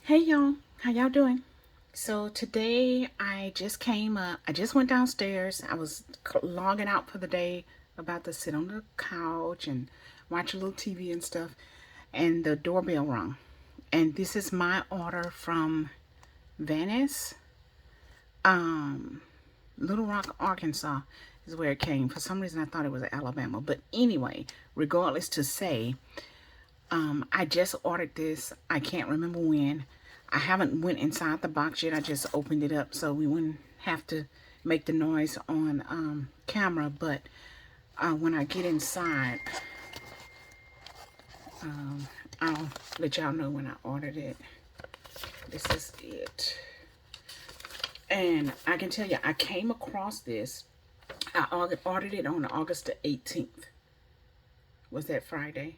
Hey y'all, how y'all doing? So today I just came up, I just went downstairs. I was logging out for the day, about to sit on the couch and watch a little TV and stuff, and the doorbell rang. And this is my order from Vanness, um, Little Rock, Arkansas is where it came. For some reason I thought it was Alabama, but anyway, regardless to say, I just ordered this. I can't remember when. I haven't went inside the box yet. I just opened it up so we wouldn't have to make the noise on camera. But when I get inside, I'll let y'all know when I ordered it. This is it. And I can tell you, I came across this. I ordered it on August the 18th. Was that Friday?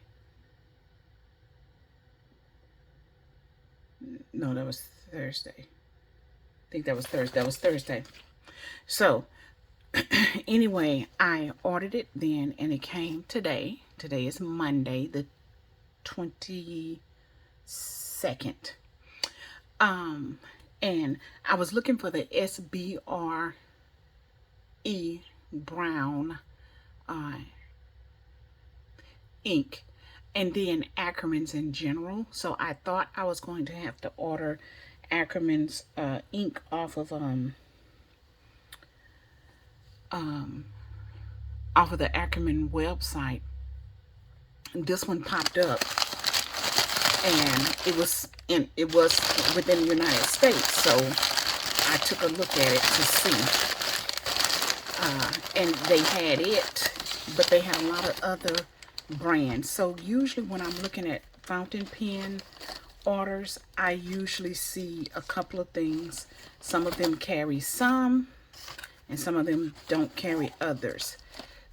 No, that was Thursday. I think that was Thursday. That was Thursday. So, anyway, I ordered it then and it came today. Today is Monday, the 22nd. And I was looking for the SBRE brown ink, and then Ackerman's in general. So I thought I was going to have to order Ackerman's ink off of the Ackerman website. This one popped up, and it was within the United States. So I took a look at it to see, and they had it, but they had a lot of other brands. So usually when I'm looking at fountain pen orders, I usually see a couple of things. Some of them carry some, and some of them don't carry others.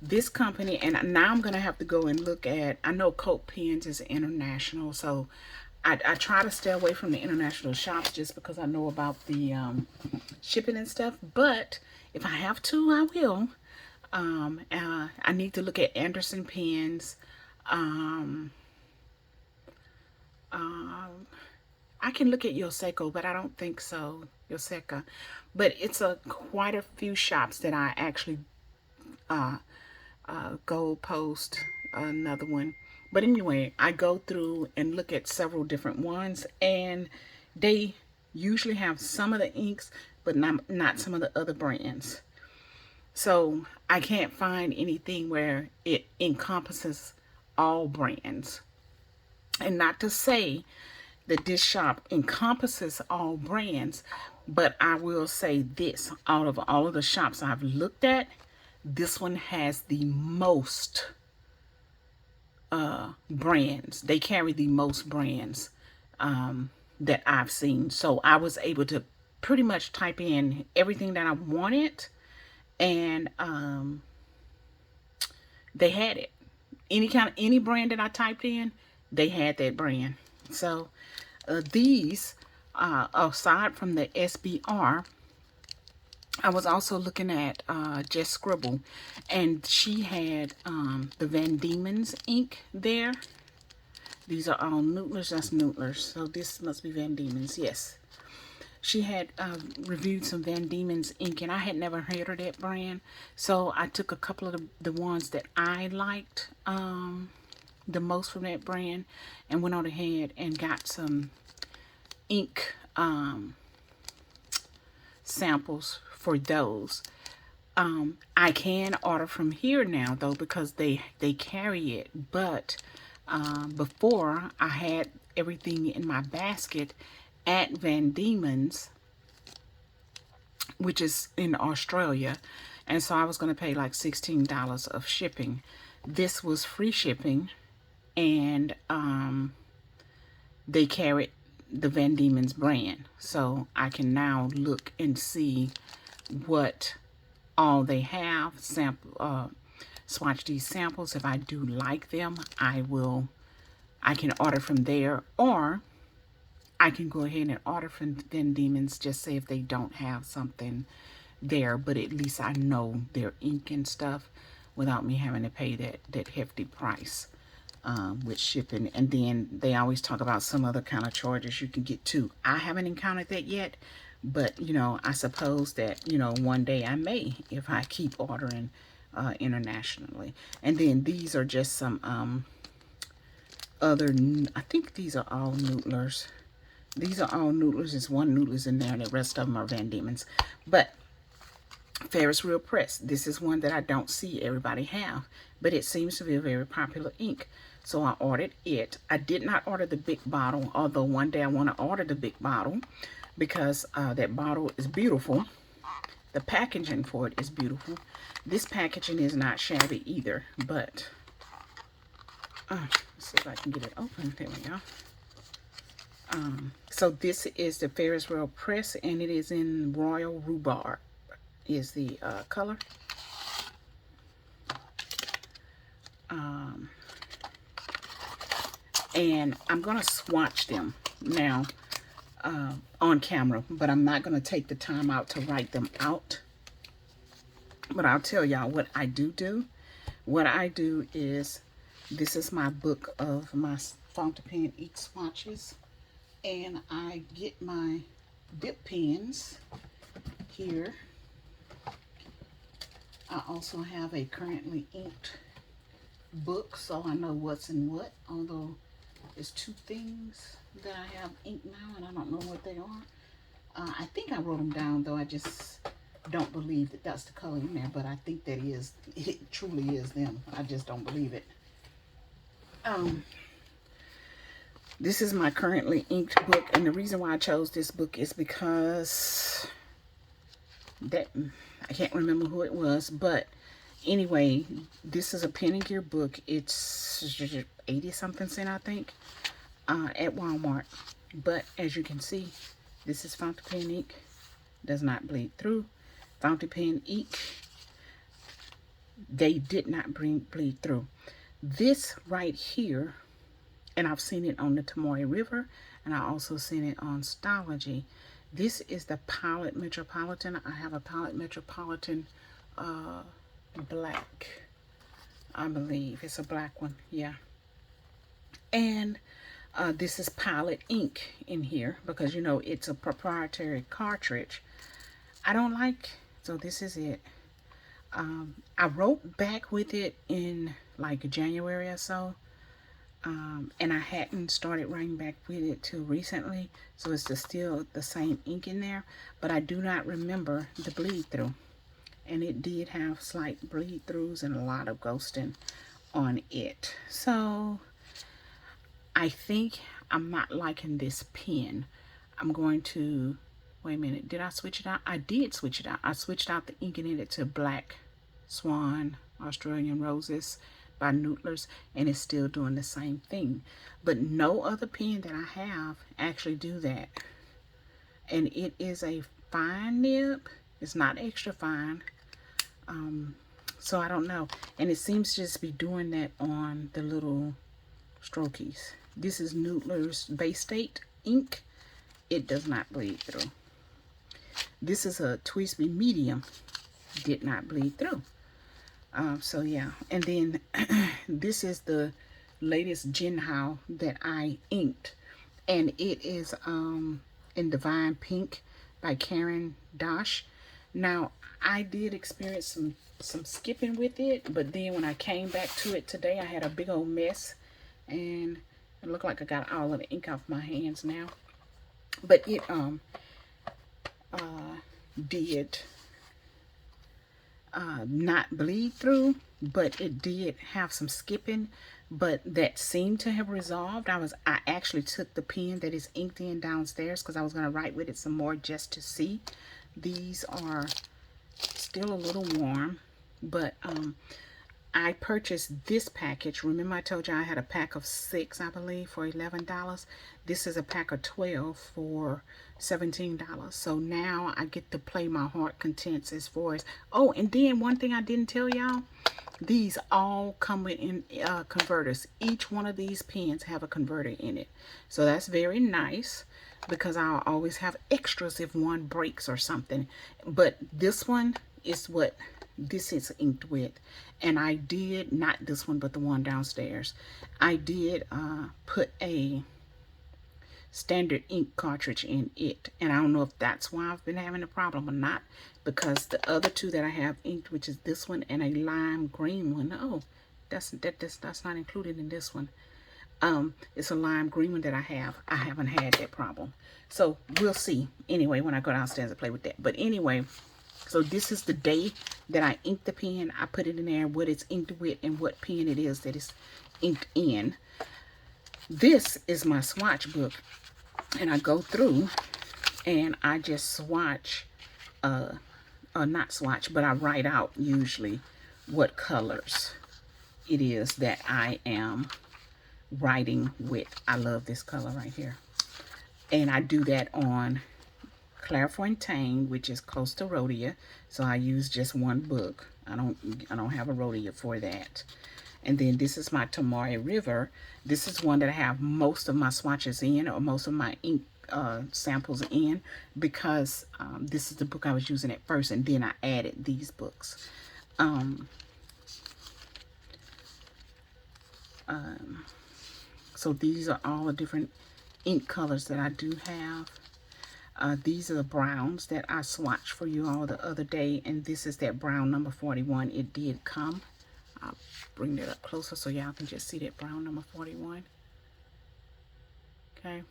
This company, and now I'm gonna have to go and look at, I know Coat Pens is international, so I try to stay away from the international shops just because I know about the shipping and stuff. But if I have to, I will. I need to look at Anderson pens. I can look at Yoseco, but I don't think so. Yoseca. But it's quite a few shops that I actually Gold Post, another one. But anyway, I go through and look at several different ones, and they usually have some of the inks, but not some of the other brands. So I can't find anything where it encompasses all brands. And not to say that this shop encompasses all brands, but I will say this: out of all of the shops I've looked at, this one has the most brands. They carry the most brands that I've seen. So I was able to pretty much type in everything that I wanted, and they had it. Any brand that I typed in, they had that brand. So these, aside from the SBR, I was also looking at Just Scribble, and she had the Van Diemen's ink there. These are all Noodlers. That's Noodlers. So this must be Van Diemen's. Yes. She had reviewed some Van Diemen's ink, and I had never heard of that brand. So I took a couple of the ones that I liked the most from that brand and went on ahead and got some ink samples for those. I can order from here now though, because they carry it. But before, I had everything in my basket at Van Diemen's, which is in Australia, and so I was going to pay like $16 of shipping. This was free shipping, and they carried the Van Diemen's brand, so I can now look and see what all they have. Swatch these samples. If I do like them, I can order from there, or I can go ahead and order from Van Diemen's, just say if they don't have something there, but at least I know their ink and stuff without me having to pay that hefty price. with shipping. And then they always talk about some other kind of charges you can get too. I haven't encountered that yet, but you know, I suppose that, you know, one day I may, if I keep ordering internationally. And then these are just some other, I think these are all Noodlers. These are all Noodlers. There's one Noodlers in there, and the rest of them are Van Diemen's. But Ferris Wheel Press, this is one that I don't see everybody have, but it seems to be a very popular ink. So I ordered it. I did not order the big bottle, although one day I want to order the big bottle because that bottle is beautiful. The packaging for it is beautiful. This packaging is not shabby either, but let's see if I can get it open. There we go. So this is the Ferris Wheel Press, and it is in Royal Rhubarb is the color. And I'm going to swatch them now on camera, but I'm not going to take the time out to write them out. But I'll tell y'all what I do. What I do is, this is my book of my fountain pen ink swatches. And I get my dip pens here. I also have a currently inked book, so I know what's in what, although there's two things that I have inked now, and I don't know what they are. I think I wrote them down, though I just don't believe that that's the color in there, but I think that it truly is them. I just don't believe it. This is my currently inked book, and the reason why I chose this book is because I can't remember who it was, but anyway, this is a pen and gear book. It's 80-something cents, I think, at Walmart. But as you can see, this is fountain pen ink. Does not bleed through. Fountain pen ink. They did not bleed through. This right here, and I've seen it on the Tamoy River, and I also seen it on Stology. This is the Pilot Metropolitan. I have a Pilot Metropolitan black. I believe it's a black one. Yeah. And this is Pilot ink in here because, you know, it's a proprietary cartridge. I don't like, so this is it. I wrote back with it in like January or so. And I hadn't started writing back with it till recently, so it's still the same ink in there, but I do not remember the bleed through, and it did have slight bleed throughs and a lot of ghosting on it. So I think I'm not liking this pen. I'm going to, wait a minute, did I switch it out? I did switch it out. I switched out the ink in it to Black Swan Australian Roses by Noodlers, and it's still doing the same thing. But no other pen that I have actually do that. And it is a fine nib. It's not extra fine. So I don't know. And it seems to just be doing that on the little strokies. This is Noodlers Bay State ink. It does not bleed through. This is a Twisby medium. Did not bleed through. So yeah, and then this is the latest Jinhao that I inked, and it is in Divine Pink by Karen Dosh. Now I did experience some skipping with it, but then when I came back to it today, I had a big old mess, and it looked like I got all of the ink off my hands now. But it did not bleed through, but it did have some skipping, but that seemed to have resolved. I actually took the pen that is inked in downstairs because I was going to write with it some more just to see. These are still a little warm, but I purchased this package. Remember I told you I had a pack of 6, I believe, for $11. This is a pack of 12 for $17. So now I get to play my heart contents as far as, oh, and then one thing I didn't tell y'all, these all come with converters. Each one of these pens have a converter in it. So that's very nice because I'll always have extras if one breaks or something. But this one is what this is inked with. And I did, not this one, but the one downstairs, I did put a standard ink cartridge in it. And I don't know if that's why I've been having a problem or not, because the other two that I have inked, which is this one and a lime green one, oh, that's not included in this one. It's a lime green one that I haven't had that problem. So we'll see anyway when I go downstairs and play with that. But anyway, so this is the day that I inked the pen. I put it in there, what it's inked with and what pen it is that it's inked in. This is my swatch book, and I go through and I just swatch, not swatch, but I write out usually what colors it is that I am writing with. I love this color right here. And I do that on Clairefontaine, which is close to Rhodia. So I use just one book. I don't have a Rhodia for that. And then this is my Tomoe River. This is one that I have most of my swatches in, or most of my ink samples in, because this is the book I was using at first, and then I added these books. So these are all the different ink colors that I do have. These are the browns that I swatched for you all the other day, and this is that brown number 41. It did come. I'll bring that up closer so y'all can just see that brown number 41. Okay.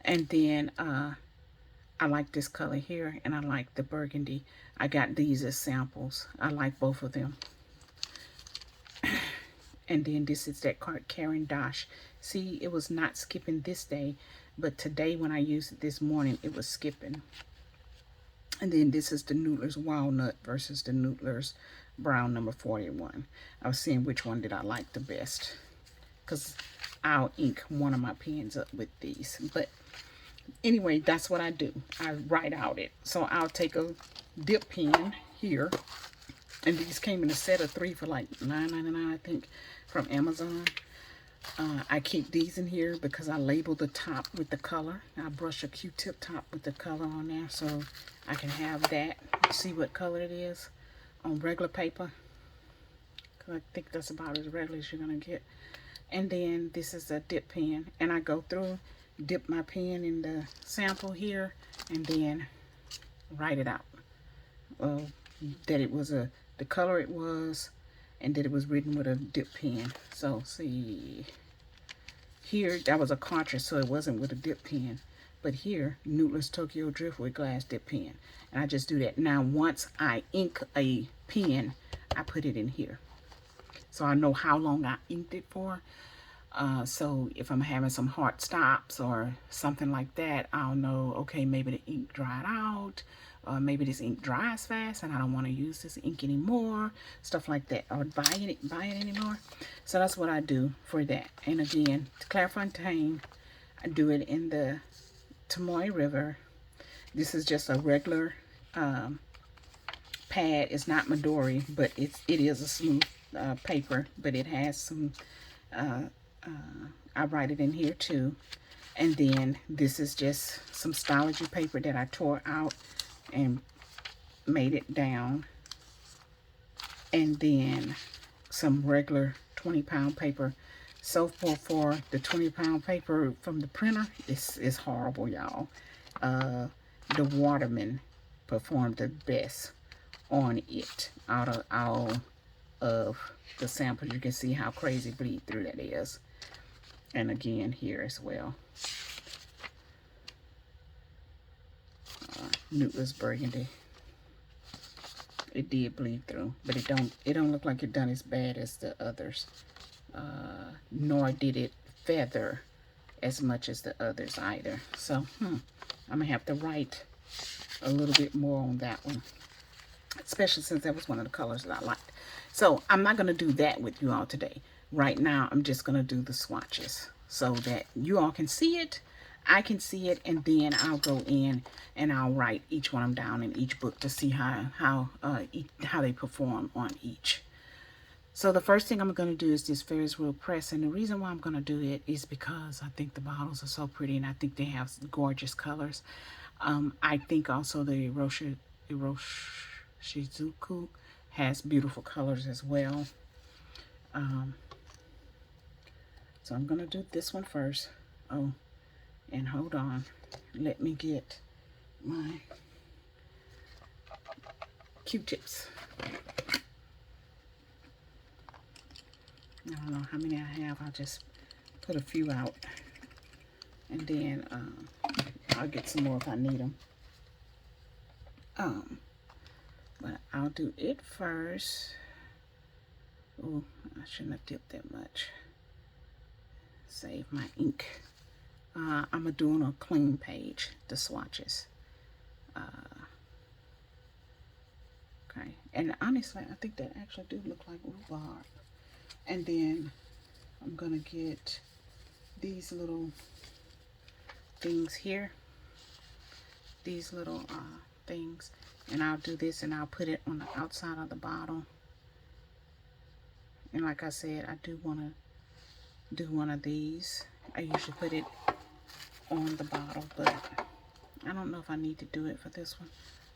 And then I like this color here, and I like the burgundy. I got these as samples. I like both of them. And then this is that Karen Dash. See, it was not skipping this day, but today when I used it this morning, it was skipping. And then this is the Noodlers Walnut versus the Noodlers Brown number 41. I was seeing which one did I like the best, because I'll ink one of my pens up with these. But anyway, that's what I do. I write out it. So I'll take a dip pen here, and these came in a set of 3 for like $9.99, I think, from Amazon. I keep these in here because I label the top with the color. I brush a Q-tip top with the color on there so I can have that, see what color it is on regular paper. Cause I think that's about as regular as you're gonna get. And then this is a dip pen, and I go through, dip my pen in the sample here, and then write it out. That it was the color it was, and that it was written with a dip pen. So see here, that was a cartridge, so it wasn't with a dip pen. But here, Noodlers Tokyo Driftwood glass dip pen. And I just do that. Now, once I ink a pen, I put it in here, so I know how long I inked it for. So if I'm having some hard stops or something like that, I'll know, okay, maybe the ink dried out. Maybe this ink dries fast and I don't want to use this ink anymore. Stuff like that. Or buy it anymore. So that's what I do for that. And again, Clairefontaine, I do it in the Tomoe River. This is just a regular pad. It's not Midori, but it is a smooth paper, but it has some, I write it in here too. And then this is just some Stalogy paper that I tore out and made it down. And then some regular 20-pound paper. So for the 20-pound paper from the printer, it's horrible, y'all. The Waterman performed the best on it out of all of the samples. You can see how crazy bleed through that is. And again here as well. Noodlers Burgundy. It did bleed through, but it don't look like it done as bad as the others. Nor did it feather as much as the others either. So I'm gonna have to write a little bit more on that one, especially since that was one of the colors that I liked. So I'm not gonna do that with you all today. Right now I'm just gonna do the swatches so that you all can see it, I can see it, and then I'll go in and I'll write each one of them down in each book to see how they perform on each. So the first thing I'm going to do is this Ferris wheel press, and the reason why I'm going to do it is because I think the bottles are so pretty, and I think they have gorgeous colors. I think also the Shizuku has beautiful colors as well. So I'm gonna do this one first. Oh, and hold on, let me get my Q-tips. I don't know how many I have. I'll just put a few out, and then I'll get some more if I need them. But I'll do it first. Oh, I shouldn't have dipped that much. Save my ink. I'm gonna do on a clean page the swatches. Okay, and honestly, I think that actually do look like rhubarb. And then I'm gonna get these little things here, these little things, and I'll do this and I'll put it on the outside of the bottle. And like I said, I do want to do one of these. I usually put it on the bottle, but I don't know if I need to do it for this one.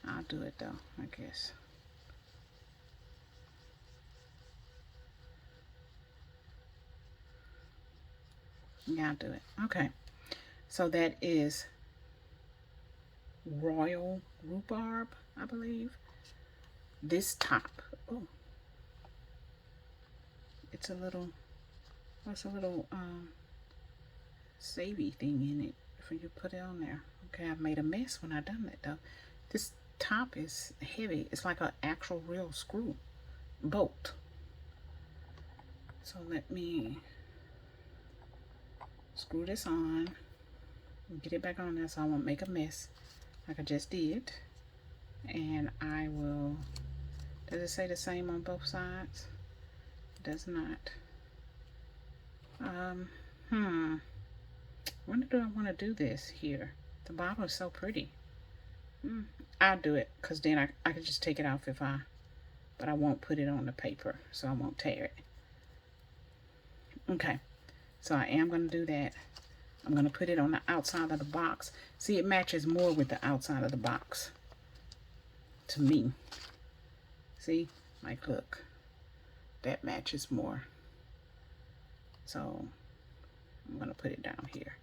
I'll do it though, I guess. Yeah, I'll do it. Okay, so that is royal rhubarb, I believe. This top, oh, it's a little savey thing in it for you to put it on there. Okay, I made a mess when I done that though. This top is heavy. It's like an actual real screw bolt. So let me screw this on and get it back on there so I won't make a mess like I just did. And I will, does it say the same on both sides? It does not. When do I want to do this here? The bottle is so pretty. I'll do it because then I can just take it off if but I won't put it on the paper so I won't tear it. Okay, so I am going to do that. I'm going to put it on the outside of the box. See, it matches more with the outside of the box to me. See, like look, that matches more. So I'm going to put it down here.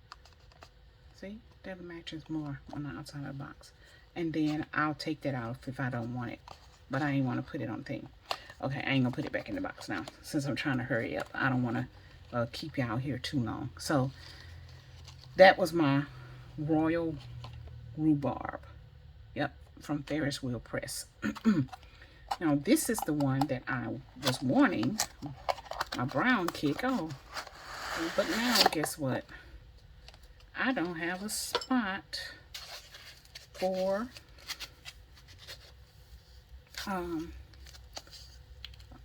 See, that matches more on the outside of the box. And then I'll take that out if I don't want it. But I ain't want to put it on thing. Okay, I ain't going to put it back in the box now. Since I'm trying to hurry up. I don't want to keep you out here too long. So that was my royal rhubarb. Yep, from Ferris Wheel Press. Now this is the one that I was wanting. My brown cake. Oh, but now guess what? I don't have a spot for I'll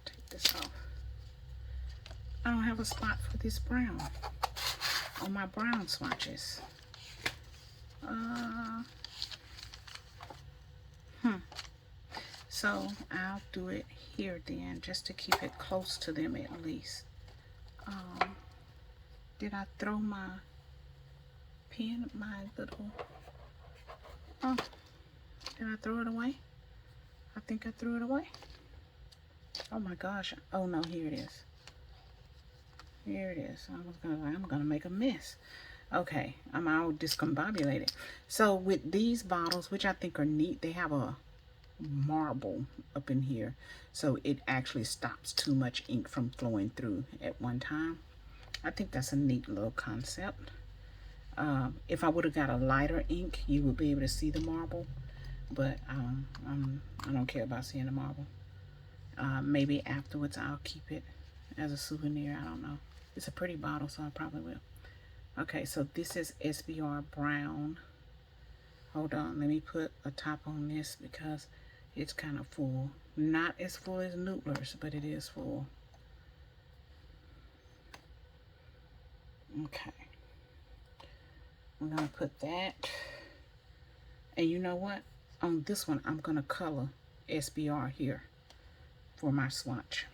take this off. I don't have a spot for this brown on my brown swatches. So I'll do it here then, just to keep it close to them at least. Did I throw my pen, my little, oh, did I throw it away? I think I threw it away. Oh my gosh. Oh no, here it is. Here it is. I'm gonna make a mess. Okay, I'm all discombobulated. So with these bottles, which I think are neat, they have a marble up in here, so it actually stops too much ink from flowing through at one time. I think that's a neat little concept. If I would have got a lighter ink, you would be able to see the marble, but I don't care about seeing the marble. Maybe afterwards I'll keep it as a souvenir. I don't know. It's a pretty bottle, so I probably will. Okay, so this is SBR brown. Hold on, let me put a top on this because it's kind of full. Not as full as Noodlers, but it is full. Okay. I'm gonna put that. And you know what? On this one, I'm gonna color SBR here for my swatch.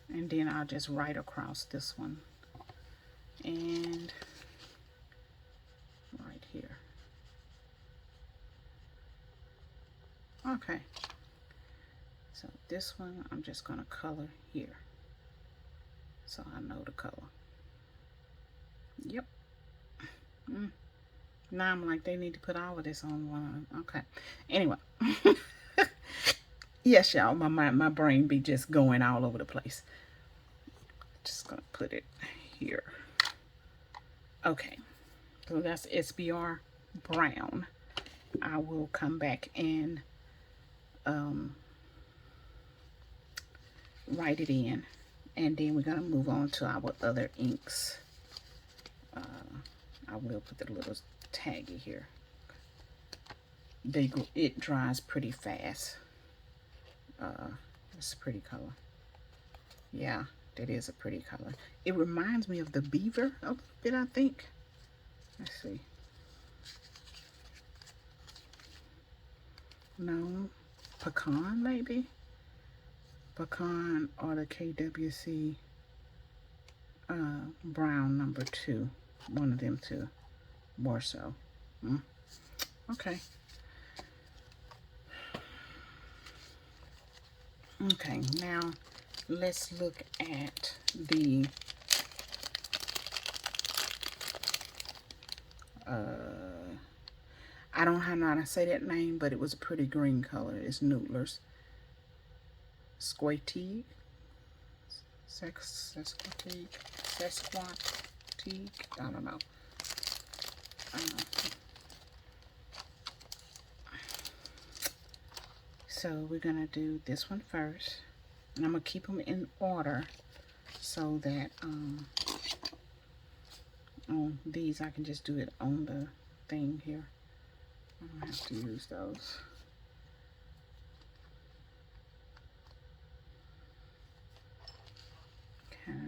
And then I'll just write across this one. And right here. Okay. So this one, I'm just gonna color here, so I know the color. Yep. Now I'm like, they need to put all of this on one. Okay. Anyway. Yes, y'all, my brain be just going all over the place. Just gonna put it here. Okay. So that's SBR brown. I will come back and write it in, and then we're gonna move on to our other inks. I will put the little taggy here. It dries pretty fast. It's a pretty color. Yeah, that is a pretty color. It reminds me of the beaver a bit, I think. Let's see. No, pecan maybe? Pecan or the KWC brown number 2. One of them two, more so. Okay. Okay, now let's look at the I don't know how to say that name, but it was a pretty green color. It's Noodlers. Squatique. Sesquatique. I don't know. So we're gonna do this one first, and I'm gonna keep them in order so that on these I can just do it on the thing here. I don't have to use those. Okay.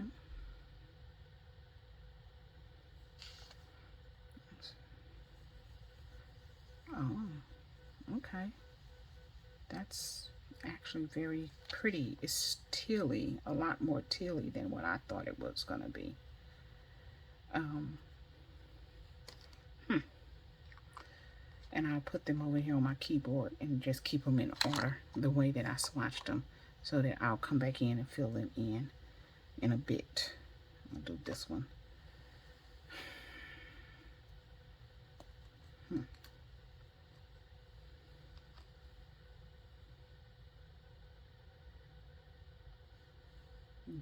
Oh, okay. That's actually very pretty. It's tealy, a lot more tealy than what I thought it was gonna be. And I'll put them over here on my keyboard and just keep them in order the way that I swatched them, so that I'll come back in and fill them in a bit. I'll do this one.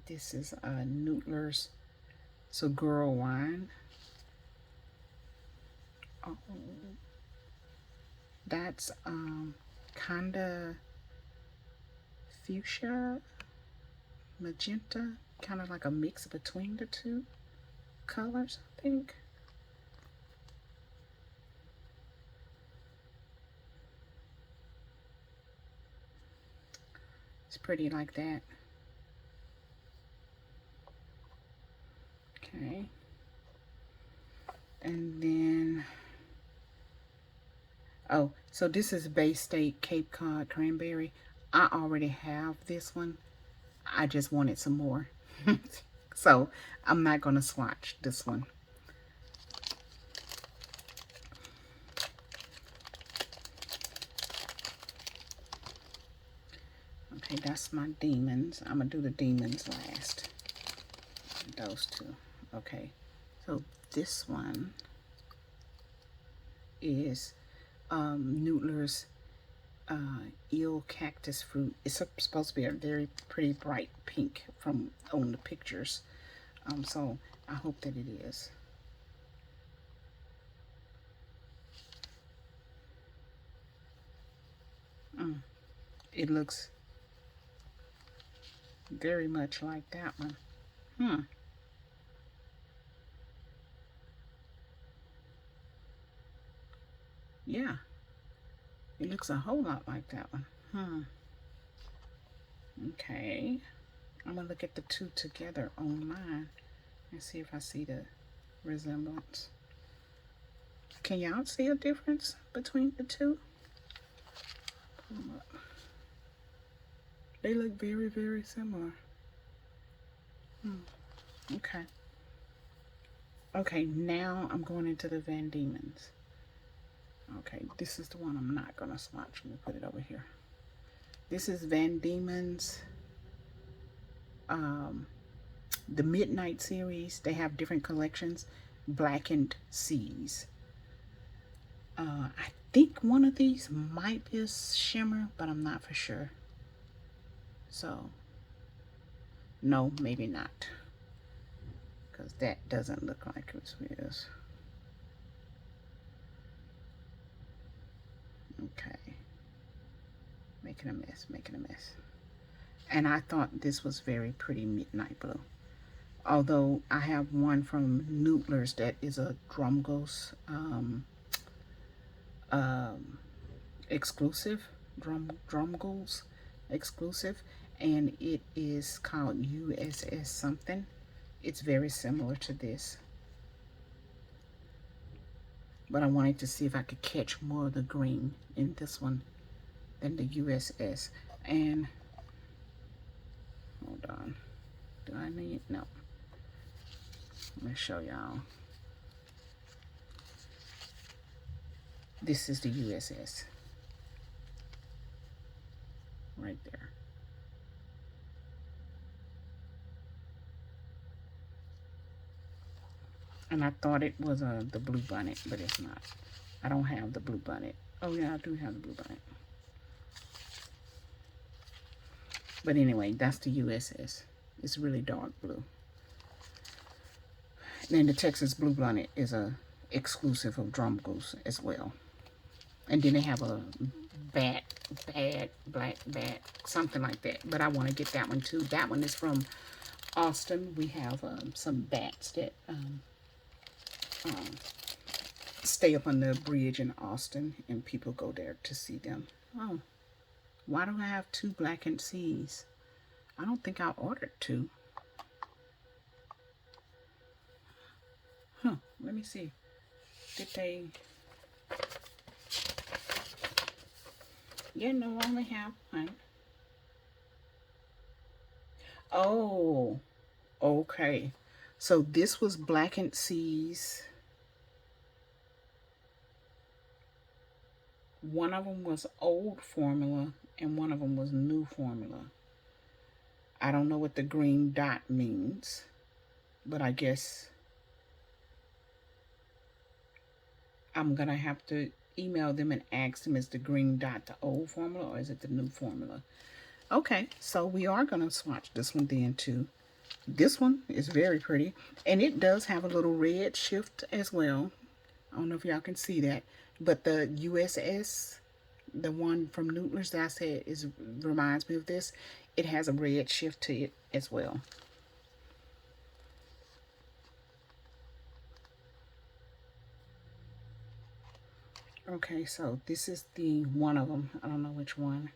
This is Noodlers. It's a girl wine. Oh, that's kinda fuchsia, magenta, kind of like a mix between the two colors, I think. It's pretty like that. Okay. And then, oh, so this is Bay State Cape Cod Cranberry. I already have this one. I just wanted some more. So I'm not going to swatch this one. Okay, that's my Diemens. I'm going to do the Diemens last. Those two. Okay, so this one is Noodlers eel cactus fruit. It's supposed to be a very pretty bright pink from on the pictures. So I hope that it is. It looks very much like that one. Yeah, it looks a whole lot like that one. Okay, I'm gonna look at the two together online and see if I see the resemblance. Can y'all see a difference between the two? Pull them up. They look very, very similar. Okay. Okay, now I'm going into the Van Diemens. Okay, this is the one I'm not gonna swatch. Let me put it over here. This is Van Diemen's the Midnight series. They have different collections. Blackened Seas. I think one of these might be a shimmer, but I'm not for sure. So, no, maybe not. Because that doesn't look like it is. Okay. Making a mess, making a mess. And I thought this was very pretty midnight blue. Although I have one from Noodlers that is a Drumgos exclusive, Drumgos exclusive, and it is called USS something. It's very similar to this, but I wanted to see if I could catch more of the green in this one than the USS. And hold on, do I need, no, let me show y'all. This is the USS right there. And I thought it was the blue bonnet, but it's not. I don't have the blue bonnet. Oh yeah, I do have the blue bonnet. But anyway, that's the USS. It's really dark blue. And then the Texas blue bonnet is a exclusive of Drumgos as well. And then they have a black bat, something like that. But I want to get that one too. That one is from Austin. We have some bats that stay up on the bridge in Austin, and people go there to see them. Oh, why do I have 2 blackened seas? I don't think I ordered 2. Huh, let me see. Did they? Yeah, no, I only have 1. Oh, okay. So this was blackened seas. One of them was old formula and one of them was new formula. I don't know what the green dot means, but I guess I'm gonna have to email them and ask them, is the green dot the old formula or is it the new formula? Okay, so we are gonna swatch this one then too. This one is very pretty, and it does have a little red shift as well. I don't know if y'all can see that, but the USS, the one from Noodlers that I said reminds me of this, it has a red shift to it as well. Okay, so this is the one of them. I don't know which one.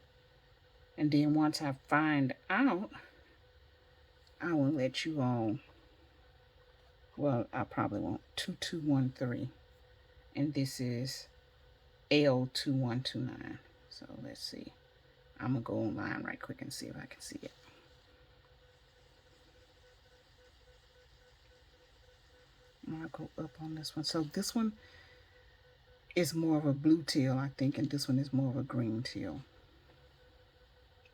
And then once I find out, I will let you all, well, I probably won't, 2213. And this is L2129. So let's see. I'm going to go online right quick and see if I can see it. I'll go up on this one. So this one is more of a blue teal, I think, and this one is more of a green teal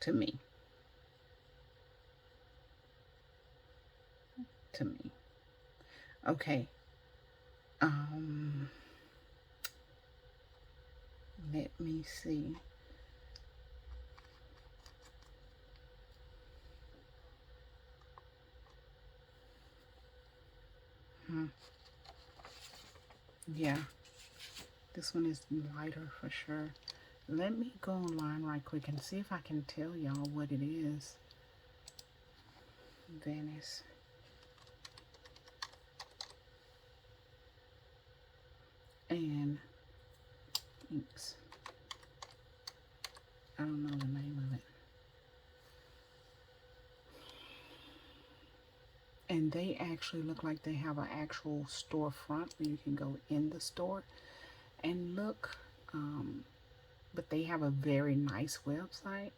to me. Okay. Let me see. Yeah, this one is lighter for sure. Let me go online right quick and see if I can tell y'all what it is. Vanness. And inks. I don't know the name of it. And they actually look like they have an actual storefront where you can go in the store and look. But they have a very nice website.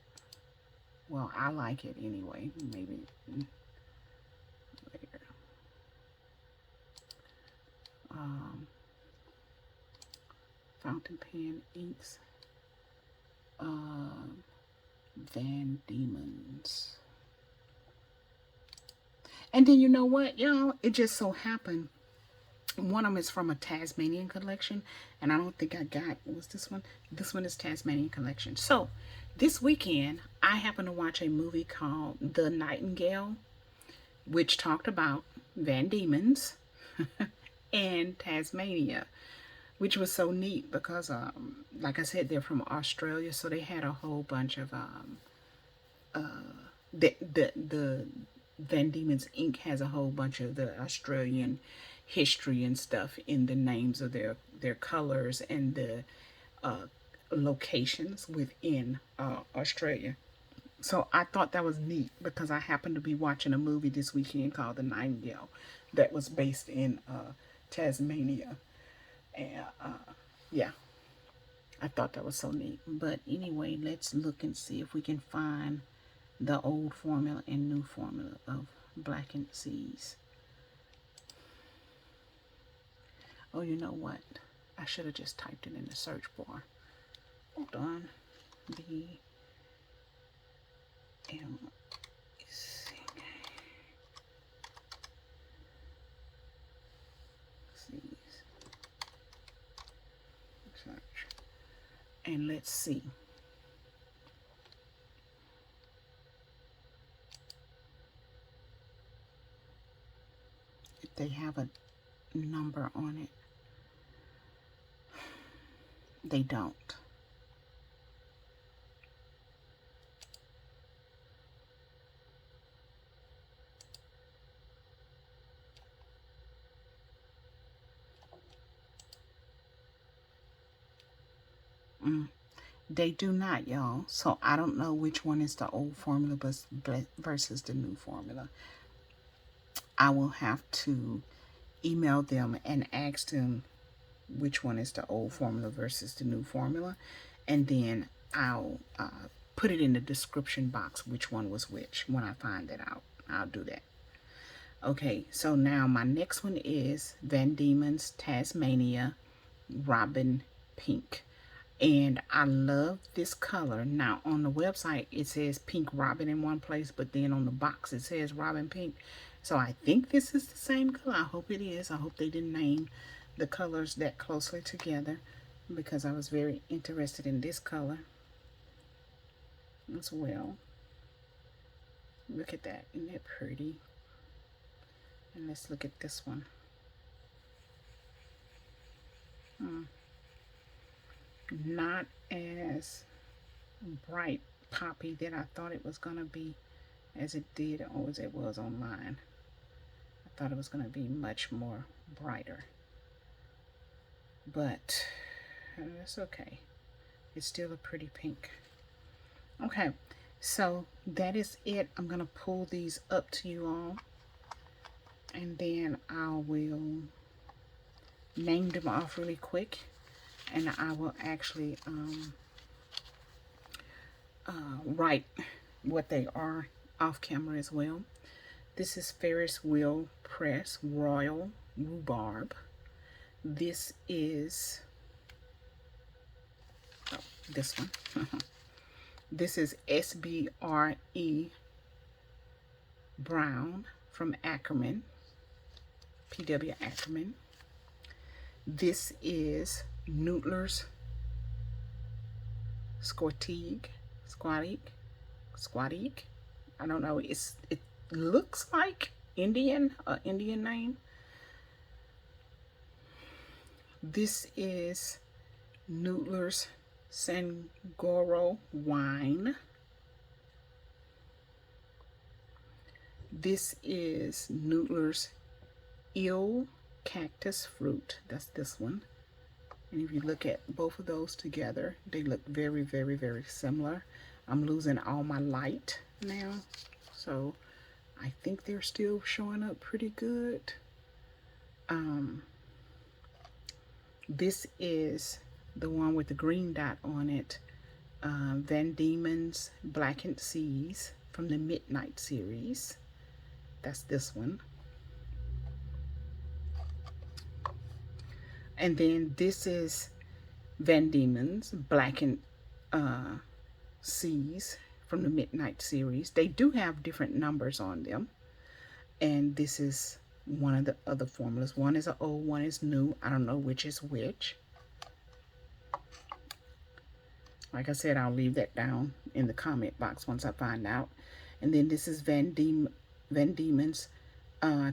Well, I like it anyway. Maybe later. fountain pen inks. Van Diemen's. And then you know what, y'all? It just so happened one of them is from a Tasmanian collection, and I don't think I got, was this one? This one is Tasmanian collection. So this weekend, I happened to watch a movie called The Nightingale, which talked about Van Diemen's and Tasmania, which was so neat because, like I said, they're from Australia, so they had a whole bunch of the Van Diemen's Inc. has a whole bunch of the Australian history and stuff in the names of their colors and the locations within Australia. So I thought that was neat because I happened to be watching a movie this weekend called The Nightingale that was based in Tasmania. And yeah, I thought that was so neat. But anyway, let's look and see if we can find the old formula and new formula of blackened seas. Oh, you know what? I should have just typed it in the search bar. Hold on. B M C K C's. Search. And let's see. If they have a number on it. They don't. They do not, y'all. So I don't know which one is the old formula versus the new formula. I will have to email them and ask them which one is the old formula versus the new formula, and then I'll put it in the description box which one was which. When I find that out, I'll do that. Okay, so now my next one is Van Diemen's Tasmania Robin Pink, and I love this color. Now on the website it says Pink Robin in one place, but then on the box it says Robin Pink. So I think this is the same color. I hope it is. I hope they didn't name the colors that closely together, because I was very interested in this color as well. Look at that. Isn't that pretty? And let's look at this one. Not as bright poppy that I thought it was going to be as it did or as it was online. I thought it was going to be much more brighter. But that's okay. It's still a pretty pink. Okay, so that is it. I'm going to pull these up to you all, and then I will name them off really quick, and I will actually write what they are off camera as well. This is Ferris Wheel Press Royal Rhubarb. This is this one. This is SBRE Brown from Ackerman, PW Ackerman. This is Noodlers Squatique. I don't know. It looks like Indian name. This is Noodlers Sangoro Wine. This is Noodlers Eel Cactus Fruit. That's this one. And if you look at both of those together, they look very, very, very similar. I'm losing all my light now, so I think they're still showing up pretty good. This is the one with the green dot on it, Van Diemen's Blackened Seas from the Midnight series. That's this one. And then this is Van Diemen's Blackened Seas from the Midnight series. They do have different numbers on them. And this is one of the other formulas. One is an old, one is new. I don't know which is which. Like I said, I'll leave that down in the comment box once I find out. And then this is Van Diemen's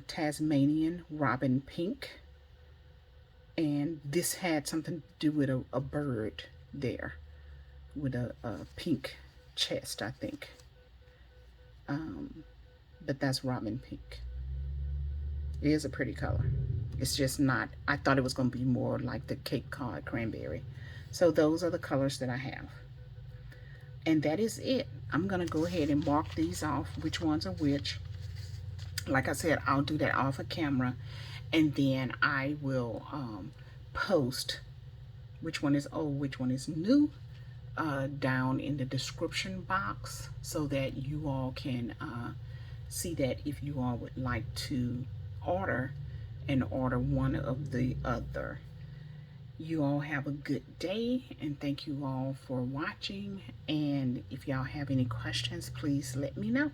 Tasmanian Robin Pink. And this had something to do with a bird there with a pink chest, I think. But that's Robin Pink. It is a pretty color. It's just not, I thought it was going to be more like the Cape Cod Cranberry. So those are the colors that I have. And that is it. I'm going to go ahead and mark these off, which ones are which. Like I said, I'll do that off of camera. And then I will post which one is old, which one is new, down in the description box so that you all can see that if you all would like to order and order one of the other. You all have a good day, and thank you all for watching. And if y'all have any questions, please let me know.